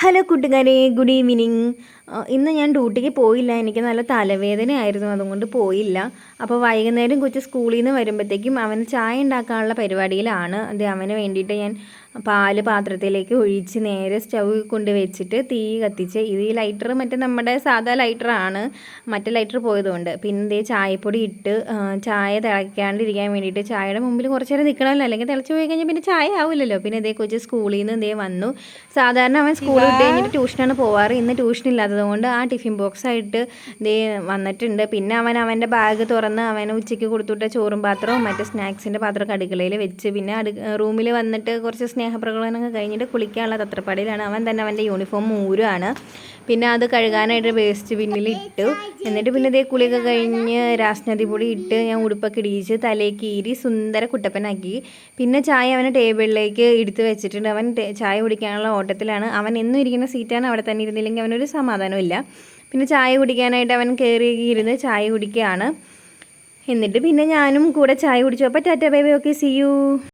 Hello കൂട്ടുകാരെ, good evening. ഇന്ന് ഞാൻ ഡ്യൂട്ടിക്ക് പോയില്ല. എനിക്ക് നല്ല തലവേദനയായിരുന്നു, അതുകൊണ്ട് പോയില്ല. അപ്പോൾ വൈകുന്നേരം കൊച്ച് സ്കൂളിൽ നിന്ന് വരുമ്പോഴത്തേക്കും അവന് ചായ ഉണ്ടാക്കാനുള്ള പരിപാടിയിലാണ്. അത് അവന് വേണ്ടിയിട്ട് ഞാൻ പാല് പാത്രത്തിലേക്ക് ഒഴിച്ച് നേരെ സ്റ്റൗവിൽ കൊണ്ട് വെച്ചിട്ട് തീ കത്തിച്ച്. ഇത് ഈ ലൈറ്റർ മറ്റേ നമ്മുടെ സാധാ ലൈറ്ററാണ്, മറ്റേ ലൈറ്റർ പോയതുകൊണ്ട്. പിന്നെ ഇതേ ചായപ്പൊടി ഇട്ട് ചായ തിളയ്ക്കാണ്ടിരിക്കാൻ വേണ്ടിയിട്ട് ചായയുടെ മുമ്പിൽ കുറച്ച് നേരം നിൽക്കണമല്ലോ, അല്ലെങ്കിൽ തിളച്ച് പോയി കഴിഞ്ഞാൽ പിന്നെ ചായ ആവില്ലല്ലോ. പിന്നെ ഇതേ കൊച്ച് സ്കൂളിൽ നിന്ന് ഇതേ വന്നു. സാധാരണ അവൻ സ്കൂളിൽ വിട്ട് കഴിഞ്ഞിട്ട് ട്യൂഷനാണ് പോവാറ്. ഇന്ന് ട്യൂഷൻ ഇല്ലാത്തതുകൊണ്ട് ആ ടിഫിൻ ബോക്സായിട്ട് ഇതേ വന്നിട്ടുണ്ട്. പിന്നെ അവൻ്റെ ബാഗ് തുറന്ന് അവന് ഉച്ചയ്ക്ക് കൊടുത്തുവിട്ട ചോറും പാത്രവും മറ്റേ സ്നാക്സിൻ്റെ പാത്രമൊക്കെ അടുക്കളയിൽ വെച്ച്, പിന്നെ റൂമിൽ വന്നിട്ട് കുറച്ച് സ്നേഹപ്രകടനമൊക്കെ കഴിഞ്ഞിട്ട് കുളിക്കാനുള്ള തത്രപ്പാടിയിലാണ്. അവൻ തന്നെ അവൻ്റെ യൂണിഫോം ഊരുകയാണ്. പിന്നെ അത് കഴുകാനായിട്ട് വേസ്റ്റ് ബിന്നിൽ ഇട്ടു. എന്നിട്ട് പിന്നെ ഇതേ കുളിയൊക്കെ കഴിഞ്ഞ് രാസ്നദി പൊടി ഇട്ട് ഞാൻ ഉടുപ്പൊക്കെ ഇടിയിച്ച് തലേക്ക് ഈരി സുന്ദര കുട്ടപ്പനാക്കി. പിന്നെ ചായ അവന് ടേബിളിലേക്ക് എടുത്ത് വെച്ചിട്ടുണ്ട്. അവൻ ചായ കുടിക്കാനുള്ള ഓട്ടത്തിലാണ്. അവൻ എന്നും ഇരിക്കുന്ന സീറ്റാണ്, അവിടെ തന്നെ ഇരുന്നില്ലെങ്കിൽ അവനൊരു സമാധാനമില്ല. പിന്നെ ചായ കുടിക്കാനായിട്ട് അവൻ കയറി ഇരുന്ന് ചായ കുടിക്കുകയാണ്. എന്നിട്ട് പിന്നെ ഞാനും കൂടെ ചായ കുടിച്ചു. അപ്പോൾ tata bye bye, okay, see U.